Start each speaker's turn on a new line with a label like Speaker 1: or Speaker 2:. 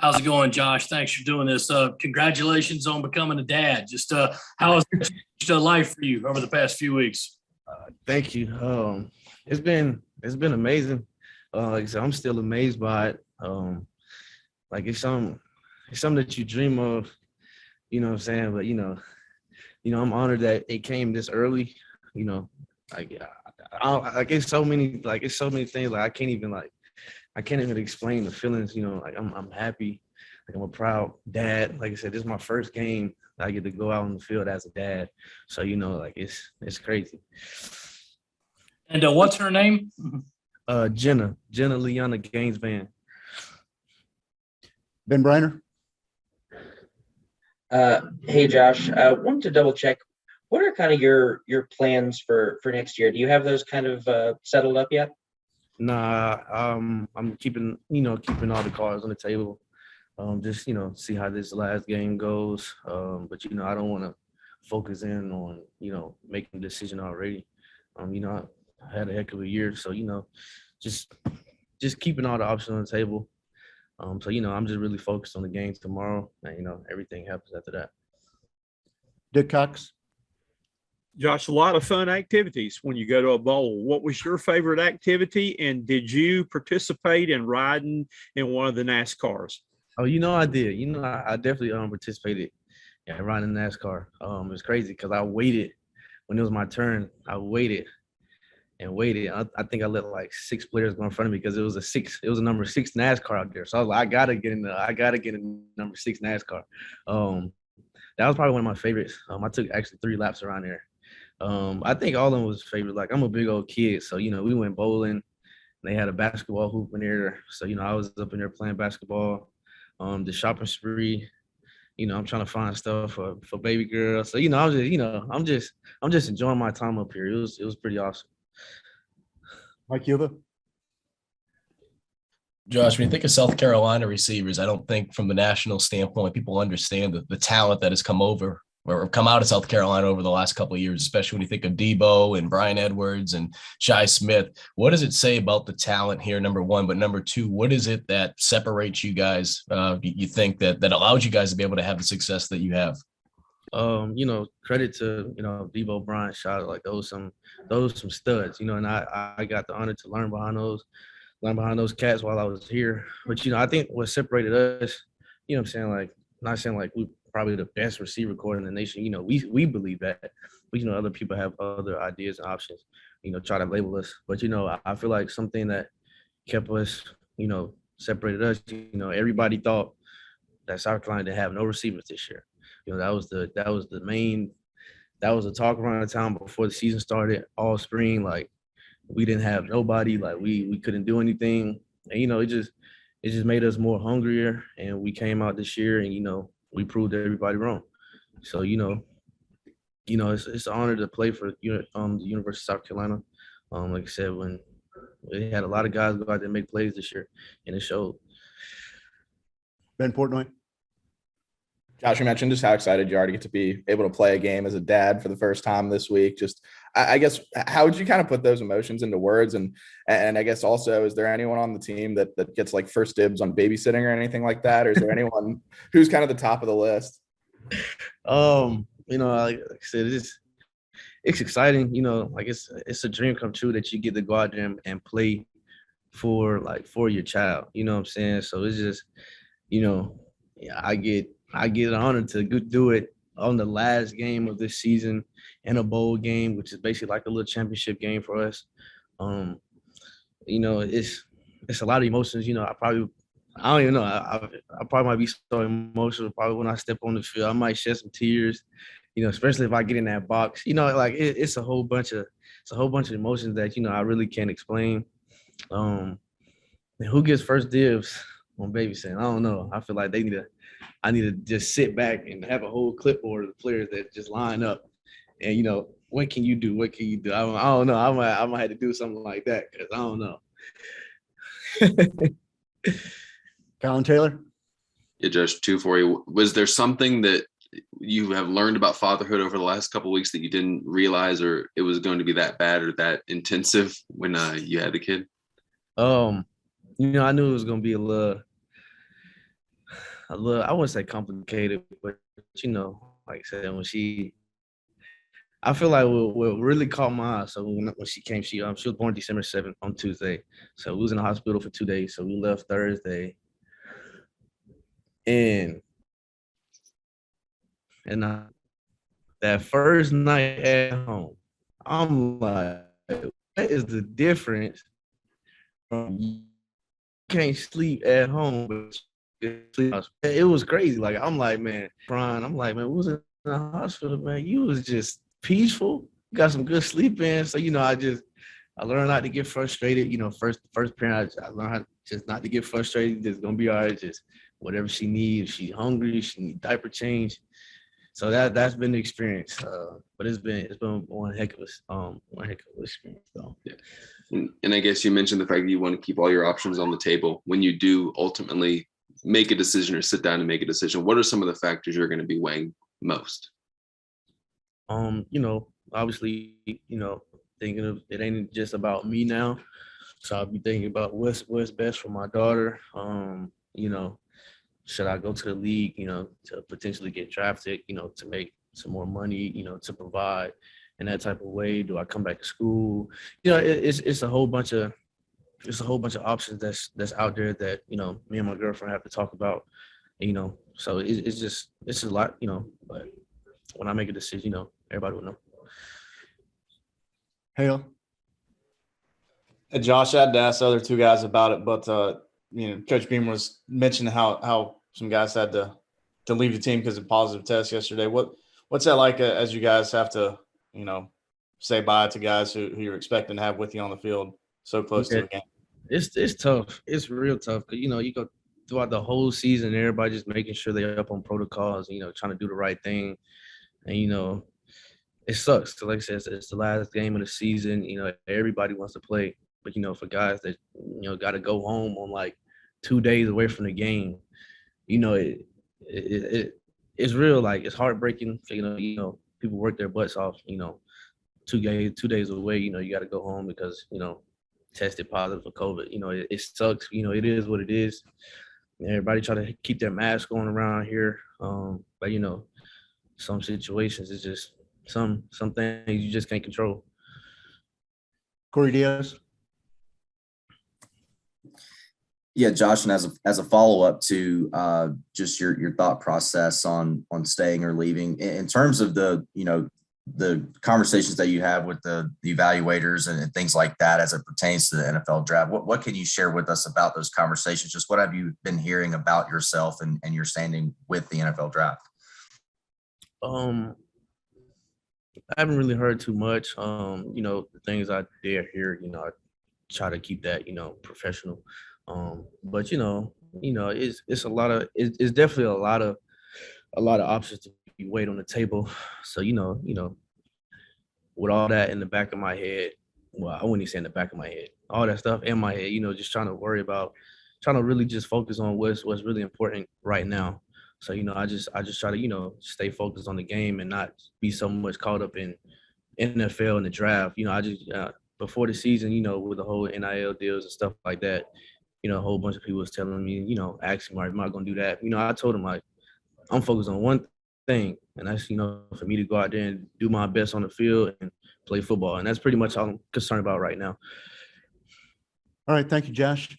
Speaker 1: How's it going, Josh? Thanks for doing this. Congratulations on becoming a dad. Just how has it changed life for you over the past few weeks?
Speaker 2: Thank you. It's been amazing. Like I said, I'm still amazed by it. Like it's something that you dream of. You know what I'm saying? But I'm honored that it came this early. You know, like like it's so many things. Like I can't even explain the feelings. Like I'm happy. Like I'm a proud dad. Like I said, this is my first game that I get to go out on the field as a dad. So like it's crazy.
Speaker 1: And what's her name?
Speaker 2: Jenna Leona Gaines Van.
Speaker 3: Ben Briner.
Speaker 4: Hey Josh, wanted to double check. What are kind of your plans for next year? Do you have those kind of settled up yet?
Speaker 2: Nah, I'm keeping all the cards on the table. Just see how this last game goes. But I don't want to focus in on making a decision already. I had a heck of a year, so just keeping all the options on the table. So I'm just really focused on the games tomorrow, and everything happens after that.
Speaker 3: Dick Cox.
Speaker 5: Josh, a lot of fun activities when you go to a bowl. What was your favorite activity, and did you participate in riding in one of the NASCARs?
Speaker 2: Oh, I did. I definitely participated in riding NASCAR. It was crazy because I waited when it was my turn. I waited and waited. I think I let like 6 players go in front of me because it was a number 6 NASCAR out there. So I was like, I gotta get in number 6 NASCAR. That was probably one of my favorites. I took actually 3 laps around there. I think all of them was favorite. Like I'm a big old kid, so we went bowling. They had a basketball hoop in there, so I was up in there playing basketball. The shopping spree. I'm trying to find stuff for baby girl. So I'm just enjoying my time up here. It was pretty awesome.
Speaker 3: Mike Yuba.
Speaker 6: Josh, when you think of South Carolina receivers, I don't think from the national standpoint people understand the talent that has come over or come out of South Carolina over the last couple of years, especially when you think of Debo and Brian Edwards and Shi Smith. What does it say about the talent here, number one? But number two, what is it that separates you guys, you think, that allows you guys to be able to have the success that you have?
Speaker 2: Credit to, Debo, Brian, Shi, like those some studs, and I got the honor to learn behind those cats while I was here. But, I think what separated us, I'm saying, like, not saying like we probably the best receiver corps in the nation. We believe that. But, other people have other ideas and options, try to label us. But, I feel like something that kept us, separated us, everybody thought that South Carolina didn't have no receivers this year. That was the talk around the town before the season started all spring. Like we didn't have nobody, like we couldn't do anything. And, it just made us more hungrier. And we came out this year and, we proved everybody wrong. So, it's an honor to play for the University of South Carolina. Like I said, when we had a lot of guys go out there and make plays this year, and it showed.
Speaker 3: Ben Portnoy.
Speaker 7: Josh, you mentioned just how excited you are to get to be able to play a game as a dad for the first time this week. Just, I guess, how would you kind of put those emotions into words? And I guess also, is there anyone on the team that gets like first dibs on babysitting or anything like that? Or is there anyone who's kind of the top of the list?
Speaker 2: Like I said, it's exciting. Like it's a dream come true that you get to go out there and play for your child. You know what I'm saying? So it's just, I get an honor to do it on the last game of this season in a bowl game, which is basically like a little championship game for us. It's a lot of emotions. I don't even know. I probably might be so emotional. Probably when I step on the field, I might shed some tears. Especially if I get in that box. It's a whole bunch of emotions that I really can't explain. And who gets first dibs on babysitting? I don't know. I feel like I need to just sit back and have a whole clipboard of the players that just line up. And, what can you do? What can you do? I don't know. I might have to do something like that because I don't know.
Speaker 3: Colin Taylor.
Speaker 8: Yeah, Josh, 2 for you. Was there something that you have learned about fatherhood over the last couple of weeks that you didn't realize, or it was going to be that bad or that intensive when you had the kid?
Speaker 2: I knew it was going to be a little I wouldn't say complicated, but like I said, I feel like what really caught my eye. So when she came, she was born December 7th on Tuesday. So we was in the hospital for 2 days. So we left Thursday, and that first night at home, I'm like, what is the difference from you can't sleep at home, but you can sleep outside? It was crazy. Like, I'm like, man, crying. I'm like, man, we was in the hospital, man. You was just peaceful. Got some good sleep in. So, I learned not to get frustrated. First parent, I learned how just not to get frustrated. It's gonna be all right. Just whatever she needs. If she's hungry, she needs diaper change. So that's been the experience. But it's been one heck of a experience though.
Speaker 8: Yeah. And I guess you mentioned the fact that you want to keep all your options on the table. When you do ultimately make a decision or sit down and make a decision, what are some of the factors you're going to be weighing most?
Speaker 2: Obviously, thinking of it ain't just about me now. So I'll be thinking about what's best for my daughter. Should I go to the league, to potentially get drafted, to make some more money, to provide in that type of way? Do I come back to school? It's a whole bunch of options that's out there that, me and my girlfriend have to talk about, so it's a lot, but when I make a decision, everybody will know.
Speaker 3: Hale?
Speaker 9: Josh, I had to ask the other two guys about it, but Coach Beamer was mentioning how some guys had to leave the team because of positive tests yesterday. What's that like as you guys have to, say bye to guys who you're expecting to have with you on the field so close to a game?
Speaker 2: It's tough. It's real tough because you go throughout the whole season, everybody just making sure they're up on protocols, trying to do the right thing, and it sucks. So like I said, it's the last game of the season. Everybody wants to play, but for guys that got to go home on like 2 days away from the game, it's real. Like, it's heartbreaking. People work their butts off. 2 days away. You got to go home because tested positive for COVID. It sucks. It is what it is. Everybody try to keep their mask going around here, but some situations it's just some things you just can't control.
Speaker 3: Corey Diaz?
Speaker 10: Yeah, Josh, and as a follow up to just your thought process on staying or leaving, in terms of the conversations that you have with the evaluators and things like that as it pertains to the NFL draft, what can you share with us about those conversations? Just what have you been hearing about yourself and your standing with the NFL draft?
Speaker 2: I haven't really heard too much. The things I dare hear, I try to keep that, professional. But it's a lot of it's definitely a lot of options to be weighed on the table. So with all that in the back of my head, well, I wouldn't even say in the back of my head, all that stuff in my head, just trying to really just focus on what's really important right now. So I just try to stay focused on the game and not be so much caught up in NFL and the draft. I just before the season, with the whole NIL deals and stuff like that, a whole bunch of people was telling me, asking me, am I going to do that? I told them, like, I'm focused on one thing, and that's, for me to go out there and do my best on the field and play football. And that's pretty much all I'm concerned about right now.
Speaker 3: All right. Thank you, Josh.